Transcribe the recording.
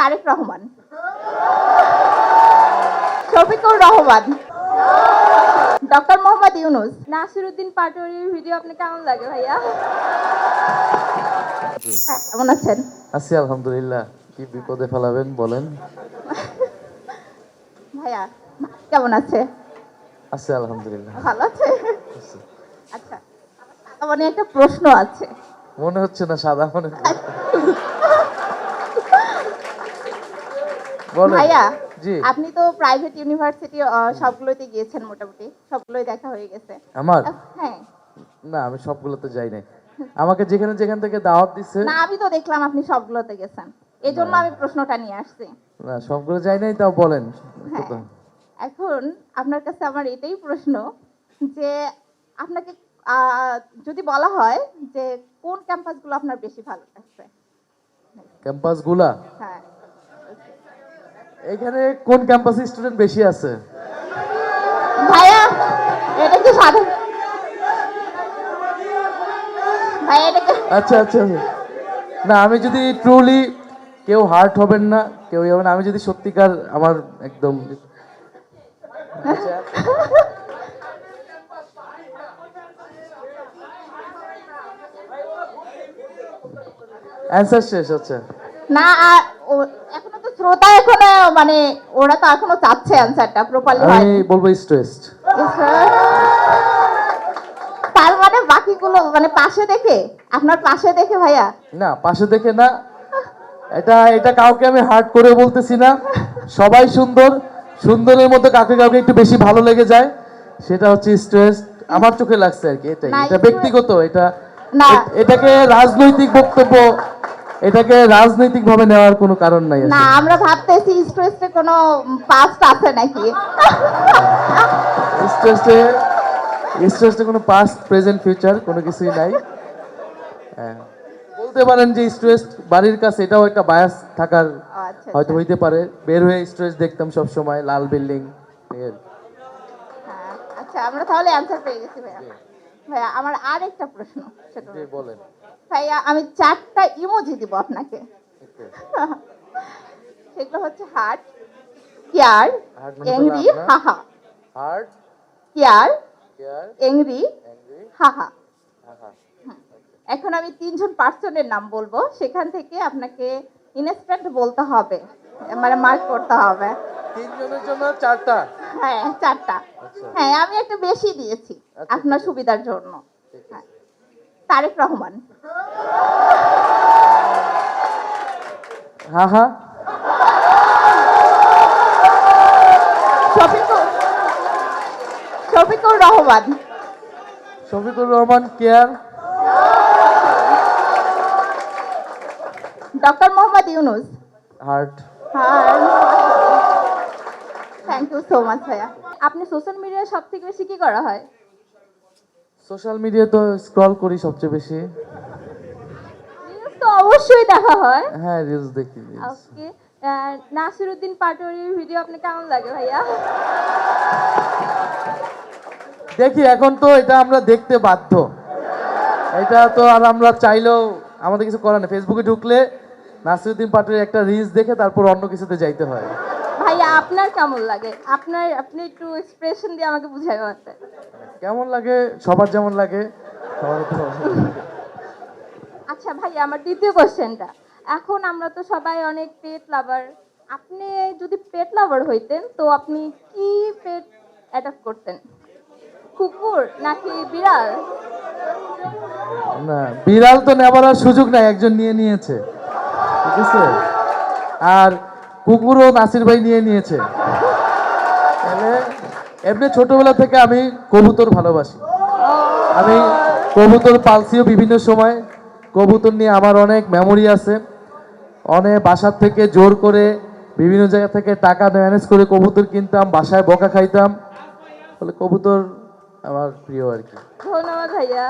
Tarique Rahman, Shafiqur Rahman, doctor Mohammad Yunus. Nasiruddin পাটোয়ারির video আপনি কেমন লাগে ভাইয়া? হ্যাঁ, কেমন আছেন? আছি আলহামদুলিল্লাহ। কি বিপদে ফেলাবেন বলেন। ভাইয়া কেমন আছে? আছি আলহামদুলিল্লাহ। ভালো আছে? আচ্ছা, আমার একটা প্রশ্ন আছে। মনে হচ্ছে না সাদা মনে বলেন। ভাইয়া, জি। আপনি তো প্রাইভেট ইউনিভার্সিটি সবগুলোতে গিয়েছেন, মোটামুটি সবগুলোই দেখা হয়ে গেছে। আমার হ্যাঁ। না, আমি সবগুলোতে যাই নাই। আমাকে যেখানে যেখান থেকে দাওয়াত দিচ্ছে, না, আমি তো দেখলাম আপনি সবগুলোতে গেছেন, এই জন্য আমি প্রশ্নটা নিয়ে আসছি। না সবগুলো যাই নাই, তাও বলেন। হ্যাঁ, এখন আপনার কাছে আমার এটাই প্রশ্ন যে আপনাকে যদি বলা হয় যে কোন ক্যাম্পাসগুলো আপনার বেশি ভালো লাগছে? ক্যাম্পাসগুলা হ্যাঁ, এখানে কোন ক্যাম্পাসে স্টুডেন্ট বেশি আছে? ভাইয়া এটা কি সাধারণ? ভাইয়া এটা কি? আচ্ছা আচ্ছা আচ্ছা। না, আমি যদি ট্রুলি, কেউ হার্ট হবেন না, কেউ হবেন, আমি যদি সত্যিকার আমার একদম অ্যান্সার শেষ হচ্ছে। না, এখনো তো শ্রোতা এখনো মানে ওরা তো এখনো চাচ্ছে অ্যানসারটা প্রপারলি আমি হয়নি। বলবো ইস্ট ওয়েস্ট। তার মানে বাকিগুলো মানে পাশে দেখে, আপনার পাশে দেখে ভাইয়া? না, পাশে দেখে না, এটা এটা কাউকে আমি হার্ট করে বলতেছি না। সবাই সুন্দর, সুন্দরের মধ্যে কাউকে কাউকে একটু বেশি ভালো লেগে যায়, সেটা হচ্ছে ইস্ট ওয়েস্ট। আমার চোখে লাগছে আর কি, এটাই। না, এটা ব্যক্তিগত, এটা না। এটাকে রাজনৈতিক বক্তব্য, এটাকে রাজনৈতিক ভাবে নেওয়ার কোনো কারণ নাই না, আসলে। আমরা ভাবতেছি ইস্ট ওয়েস্টে কোনো পাস্ট আছে নাকি। ইস্ট ওয়েস্টে, ইস্ট ওয়েস্টে কোনো পাস্ট প্রেজেন্ট ফিউচার কোনো কিছুই নাই। হ্যাঁ, বলতে পারেন যে ইস্ট ওয়েস্ট বাড়ির কাছে, এটাও একটা বায়াস থাকার আচ্ছা, হয়তো হইতে পারে। বের হয়ে ইস্ট ওয়েস্ট দেখতাম সব সময়, লাল বিল্ডিং। হ্যাঁ, আচ্ছা, আমরা তাহলে অ্যানসার পেয়ে গেছি ভাইয়া। ভাইয়া আমার আর একটা প্রশ্ন, সেটা জি হলো, বলেন। ভাইয়া আমি 4টা ইমোজি দিব আপনাকে। সেগুলো হচ্ছে হার্ট, কেয়ার, হার্ট মানে এংরি, তাহলে আপনার haha. Heart, care, care, angry, angry, haha. Haha. এখন আমি 3জন পার্সনের নাম বলবো, সেখান থেকে আপনাকে ইনস্ট্যান্ট বলতে হবে, মানে মার্ক করতে হবে। তিনজনের জন্য 4টা? হ্যাঁ, 4টা। আচ্ছা হ্যাঁ, আমি একটা বেশি দিয়েছি আচ্ছা, আপনার ঠিক আছে। সুবিধার জন্য। ঠিক হ্যাঁ, আছে। Tarek Rahman, haha. Shafiqur Shafiqur Rahman, Shafiqur Rahman, care, doctor Mohammad Yunus. Heart. Thank you so much ভাইয়া। আপনি সোশ্যাল মিডিয়ায় সব থেকে বেশি কি করা হয়? সোশ্যাল মিডিয়া তো স্ক্রল করি সবচেয়ে বেশি। রিলস তো অবশ্যই দেখা হয়। হ্যাঁ, রিলস দেখি, রিলস। ওকে, নাসিরউদ্দিন পাটোয়ারির ভিডিও আপনি কেমন লাগে ভাইয়া? দেখি, এখন তো এটা আমরা দেখতে বাধ্য, এটা তো আর আমরা চাইলেও আমাদের কিছু করার নেই। ফেসবুকে ঢুকলে নাসিরউদ্দিন পাটোয়ারির একটা রিলস দেখে তারপর অন্য কিছুতে যাইতে হয়। ভাইয়া আপনার কেমন লাগে? আপনি একটু এক্সপ্রেশন দিয়ে আমাকে বুঝাই বলতে। কেমন লাগে? সবার যেমন লাগে, সবার তো। আচ্ছা ভাইয়া, আমার দ্বিতীয় কোশ্চেনটা, এখন আমরা তো সবাই অনেক পেট লাভার, আপনি যদি পেট লাভার হইতেন তো আপনি কি পেট অ্যাডাপ্ট করতেন? কুকুর নাকি বিড়াল? না, বিড়াল তো নেবার আর সুযোগ নাই, একজন নিয়ে নিয়েছে, ঠিক আছে। আর কুকুরও নাসির ভাই নিয়ে নিয়েছে। তাহলে এমনি ছোটবেলা থেকে আমি কবুতর ভালোবাসি। আমি কবুতর পালছিও বিভিন্ন সময়। কবুতর নিয়ে আমার অনেক মেমোরি আছে। অনেক বাসার থেকে জোর করে বিভিন্ন জায়গা থেকে টাকা ম্যানেজ করে কবুতর কিনতাম, বাসায় বকা খাইতাম। ফলে কবুতর আমার প্রিয় আর কি। ধন্যবাদ ভাইয়া।